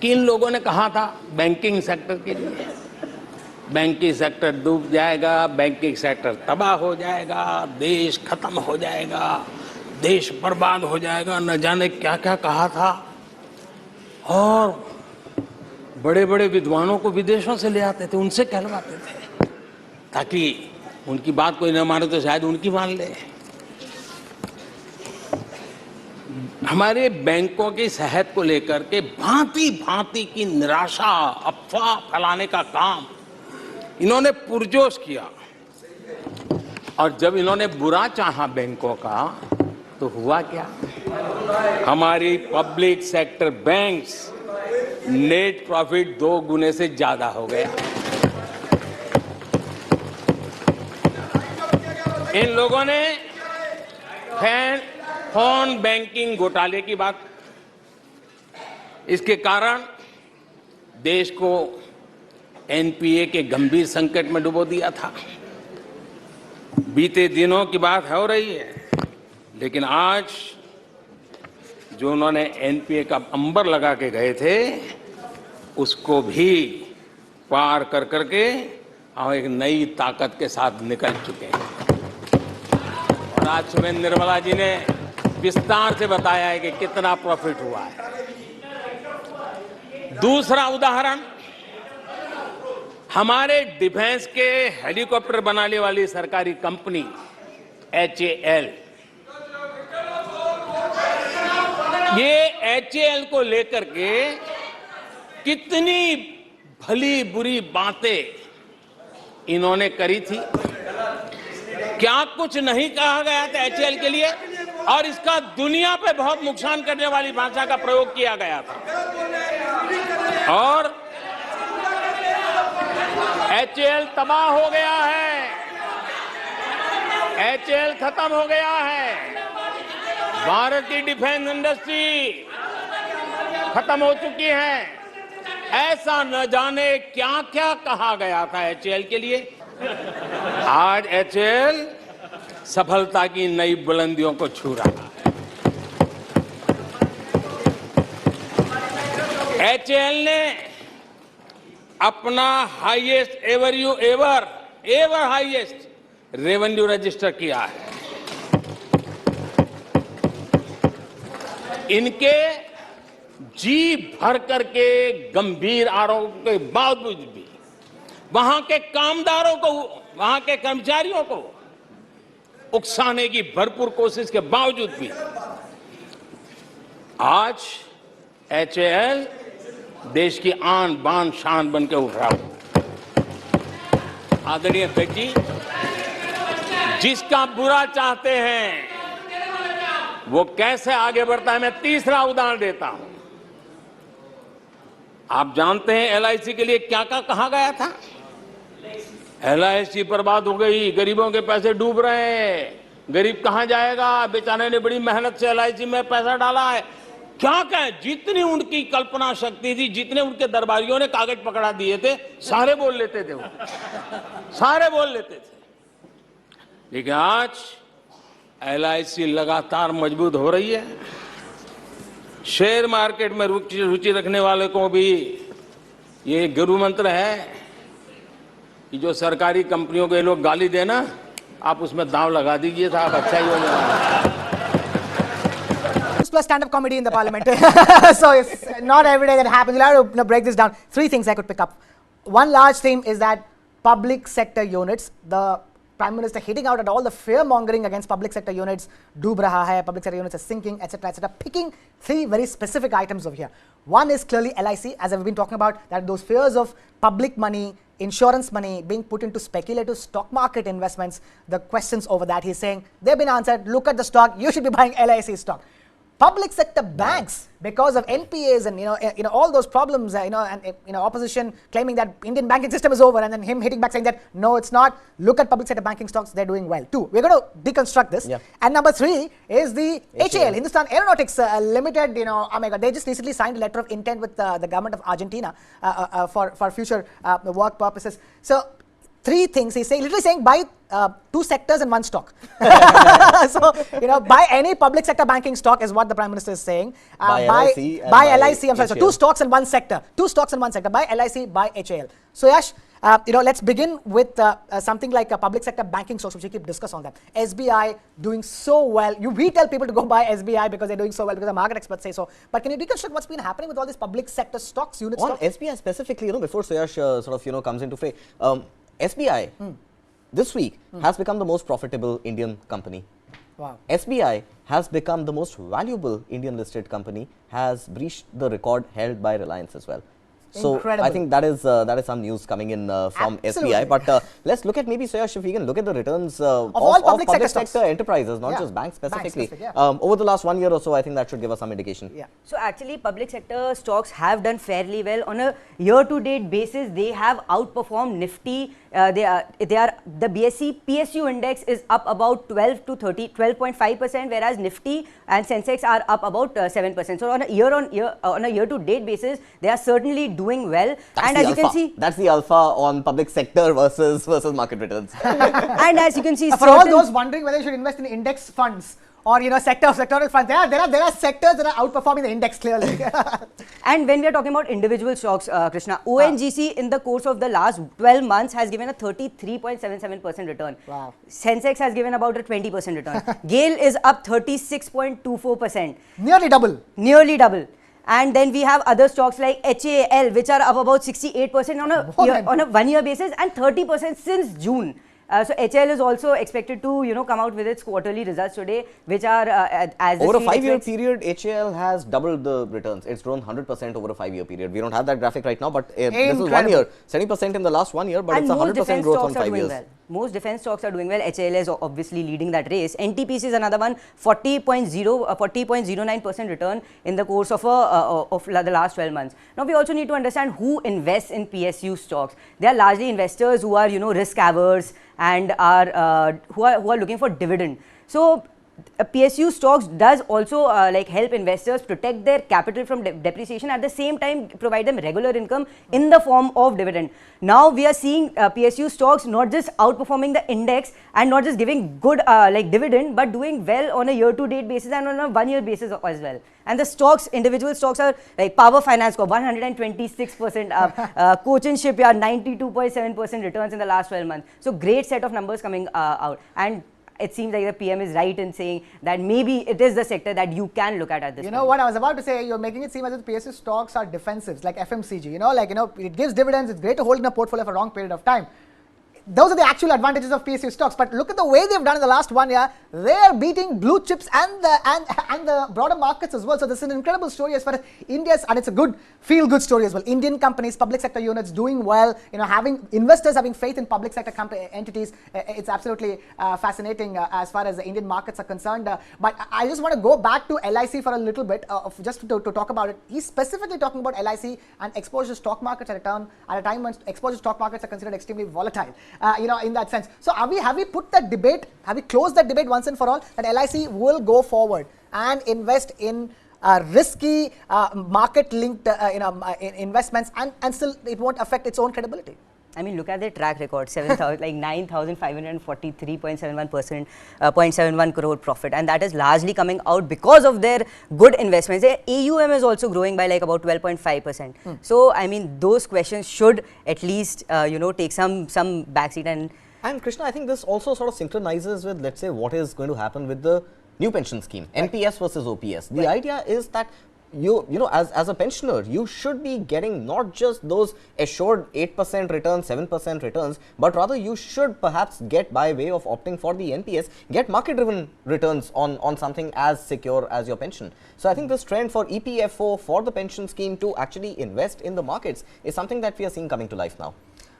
किन लोगों ने कहा था बैंकिंग सेक्टर के लिए, बैंकिंग सेक्टर डूब जाएगा, बैंकिंग सेक्टर तबाह हो जाएगा, देश खत्म हो जाएगा, देश बर्बाद हो जाएगा, न जाने क्या क्या कहा था। और बड़े बड़े विद्वानों को विदेशों से ले आते थे, उनसे कहलवाते थे, ताकि उनकी बात कोई न माने तो शायद उनकी मान ले। हमारे बैंकों की सेहत को लेकर के भांति भांति की निराशा, अफवाह फैलाने का काम इन्होंने पुरजोश किया। और जब इन्होंने बुरा चाहा बैंकों का, तो हुआ क्या? हमारी public sector banks net profit 2 गुने से ज्यादा हो गया। इन लोगों ने फोन बैंकिंग घोटाले की बात, इसके कारण देश को एनपीए के गंभीर संकट में डुबो दिया था। बीते दिनों की बात हो रही है, लेकिन आज जो उन्होंने एनपीए का अंबर लगा के गए थे, उसको भी पार कर करके हम एक नई ताकत के साथ निकल चुके हैं। और आज सुबह निर्मला जी ने विस्तार से बताया है कि कितना प्रॉफिट हुआ है। दूसरा उदाहरण, हमारे डिफेंस के हेलीकॉप्टर बनाने वाली सरकारी कंपनी HAL, ये HAL को लेकर के कितनी भली बुरी बातें इन्होंने करी थी। क्या कुछ नहीं कहा गया था HAL के लिए, और इसका दुनिया पे बहुत नुकसान करने वाली भाषा का प्रयोग किया गया था। और HAL तबाह हो गया है, HAL खत्म हो गया है, भारत की डिफेंस इंडस्ट्री खत्म हो चुकी है। ऐसा न जाने क्या क्या कहा गया था HAL के लिए। आज HAL सफलता की नई बुलंदियों को छू रहा है। HAL ने अपना highest ever highest revenue register किया है। इनके जी भर करके गंभीर आरोप के बावजूद भी वहां के कामदारों को, वहां के कर्मचारियों को उकसाने की भरपूर कोशिश के बावजूद भी आज HAL देश की आन बान शान बन के उठ रहा हूं। आदरणीय अध्यक्ष जी, जिसका बुरा चाहते हैं वो कैसे आगे बढ़ता है, मैं तीसरा उदाहरण देता हूं। आप जानते हैं LIC के लिए क्या क्या कहा गया था? LIC बर्बाद हो गई, गरीबों के पैसे डूब रहे हैं, गरीब कहां जाएगा, बेचारे ने बड़ी मेहनत से LIC में पैसा डाला है। क्या कहें, जितनी उनकी कल्पना शक्ति थी, जितने उनके दरबारियों ने कागज पकड़ा दिए थे, सारे बोल लेते थे वो, सारे बोल लेते थे। लेकिन आज LIC लगातार मजबूत हो रही है। शेयर मार्केट में रुचि रखने वाले को भी ये गुरु मंत्र है कि जो सरकारी कंपनियों को ये लोग गाली देना, आप उसमें दांव लगा दीजिए साहब, अच्छा ही हो जाएगा। Plus stand-up comedy in the parliament. So it's not every day that happens. We'll have to break this down. 3 things I could pick up. One large theme is that public sector units, the Prime Minister hitting out at all the fear-mongering against public sector units, doob raha hai, public sector units are sinking, etc., etc., picking 3 very specific items over here. One is clearly LIC, as I've been talking about, that those fears of public money, insurance money being put into speculative stock market investments, the questions over that, he's saying, they've been answered, look at the stock, you should be buying LIC stock. Public sector banks, because of NPAs and all those problems, and opposition claiming that Indian banking system is over, and then him hitting back saying that no, it's not. Look at public sector banking stocks; they're doing well. 2, we're going to deconstruct this. Yeah. And number 3 is the HAL, Hindustan Aeronautics Limited. Oh my God, they just recently signed a letter of intent with the government of Argentina for future work purposes. So three things. He's saying, literally saying buy two sectors and one stock. So, buy any public sector banking stock is what the Prime Minister is saying. Buy LIC. Buy LIC, I'm sorry, so HAL. two stocks and one sector. Two stocks and one sector. Buy LIC, buy HAL. So, Yash, let's begin with something like a public sector banking stocks, which we keep discussing on that. SBI doing so well. We tell people to go buy SBI because they're doing so well, because the market experts say so. But can you reconstruct what's been happening with all these public sector stocks, unit On stocks? SBI specifically, before Suyash comes into fray, SBI this week has become the most profitable Indian company. Wow. SBI has become the most valuable Indian listed company, has breached the record held by Reliance as well. So Incredible. I think that is some news coming in from Absolutely. SBI. But let's look at maybe, Suyash, if we can look at the returns of all public sector sector enterprises, not just banks specifically. Bank-specific, Over the last 1 year or so, I think that should give us some indication. Yeah. So actually, public sector stocks have done fairly well on a year-to-date basis. They have outperformed Nifty. They are the BSE PSU index is up about 12.5%, whereas Nifty and Sensex are up about 7%. So on a year-to-date basis, they are certainly doing well. That's and the as alpha. you can see, That's the alpha on public sector versus market returns. and as you can see, For all those wondering whether you should invest in index funds or sectoral funds, there are sectors that are outperforming the index clearly. And when we are talking about individual stocks, Krishna, ONGC in the course of the last 12 months has given a 33.77% return. Wow. Sensex has given about a 20% return. GAIL is up 36.24%. Nearly double. Nearly double. And then we have other stocks like HAL, which are up about 68% on a 1 year basis and 30% since June. So HAL is also expected to come out with its quarterly results today, which are as Over a 5-year period, HAL has doubled the returns. It's grown 100% over a 5-year period. We don't have that graphic right now, but this is 1 year. 70% in the last 1 year, but and it's a most 100% defense growth stocks on are 5 doing years. well. Most defense stocks are doing well. HAL is obviously leading that race. NTPC is another one, 40.09% return in the course of the last 12 months. Now we also need to understand who invests in PSU stocks. They are largely investors who are risk averse and are who are looking for dividend. So PSU stocks does also help investors protect their capital from depreciation, at the same time provide them regular income in the form of dividend. Now we are seeing PSU stocks not just outperforming the index and not just giving good dividend, but doing well on a year-to-date basis and on a 1 year basis as well. And the stocks, individual stocks are like Power Finance Corp, 126% up, Cochin Shipyard, 92.7% returns in the last 12 months. So great set of numbers coming out. And it seems like the PM is right in saying that maybe it is the sector that you can look at this You point. know what I was about to say, you're making it seem as if PSU stocks are defensives, like FMCG, it gives dividends, it's great to hold in a portfolio for a long period of time. Those are the actual advantages of PSU stocks, but look at the way they've done in the last 1 year. They are beating blue chips and the broader markets as well. So this is an incredible story as far as India's, and it's a good feel-good story as well. Indian companies, public sector units doing well. Having investors having faith in public sector entities. It's absolutely fascinating as far as the Indian markets are concerned. But I just want to go back to LIC for a little bit, just to talk about it. He's specifically talking about LIC and exposure to stock markets at a time when exposure to stock markets are considered extremely volatile. In that sense. So have we put that debate, have we closed that debate once and for all, that LIC will go forward and invest in risky market-linked investments and still it won't affect its own credibility? I mean, look at their track record, 9,543.71%, 0.71 crore profit, and that is largely coming out because of their good investments. Their AUM is also growing by about 12.5%. So, I mean, those questions should at least, take some backseat. And Krishna, I think this also sort of synchronizes with, let's say, what is going to happen with the new pension scheme, NPS versus OPS. The idea is that as a pensioner, you should be getting not just those assured 8% returns, 7% returns, but rather you should perhaps get, by way of opting for the NPS, get market-driven returns on something as secure as your pension. So I think this trend for EPFO, for the pension scheme to actually invest in the markets is something that we are seeing coming to life now.